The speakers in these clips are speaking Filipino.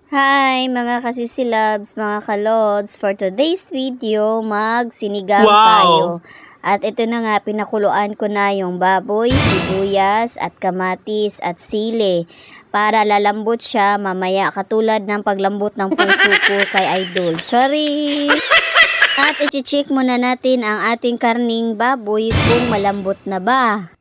Hi mga kasisilabs, mga kalods. For today's video, magsinigang Wow! tayo. At ito na nga, pinakuluan ko na yung baboy, sibuyas, at kamatis, at sili. Para lalambot siya mamaya katulad ng paglambot ng puso ko kay Idol. Sorry! At i-check muna natin ang ating karning baboy kung malambot na ba.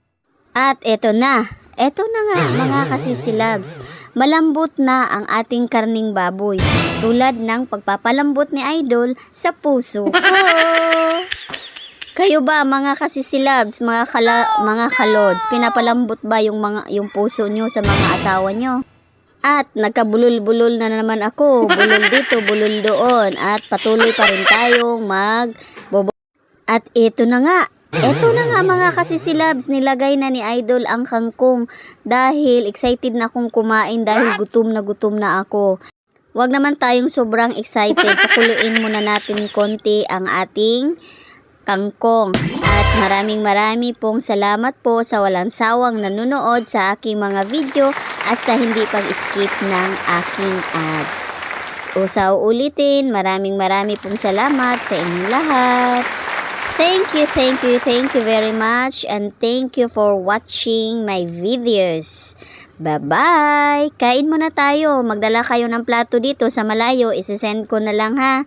At ito na. Ito na nga mga kasisilabs, malambot na ang ating karning baboy tulad ng pagpapalambot ni Idol sa puso ko. Kayo ba mga kasisilabs, mga kalods, pinapalambot ba yung puso nyo sa mga asawa nyo? At nagkabulol-bulol na naman ako, bulol dito, bulol doon, at patuloy pa rin tayong At ito na nga mga kasisilabs, nilagay na ni Idol ang kangkong dahil excited na akong kumain dahil gutom na ako. Huwag naman tayong sobrang excited, pakuluin muna natin konti ang ating kangkong. At maraming pong salamat po sa walang sawang nanonood sa aking mga video at sa hindi pag-skip ng aking ads. Sa uulitin, maraming pong salamat sa inyong lahat. Thank you very much, and thank you for watching my videos. Bye-bye! Kain muna tayo. Magdala kayo ng plato dito sa malayo. Isesend ko na lang ha.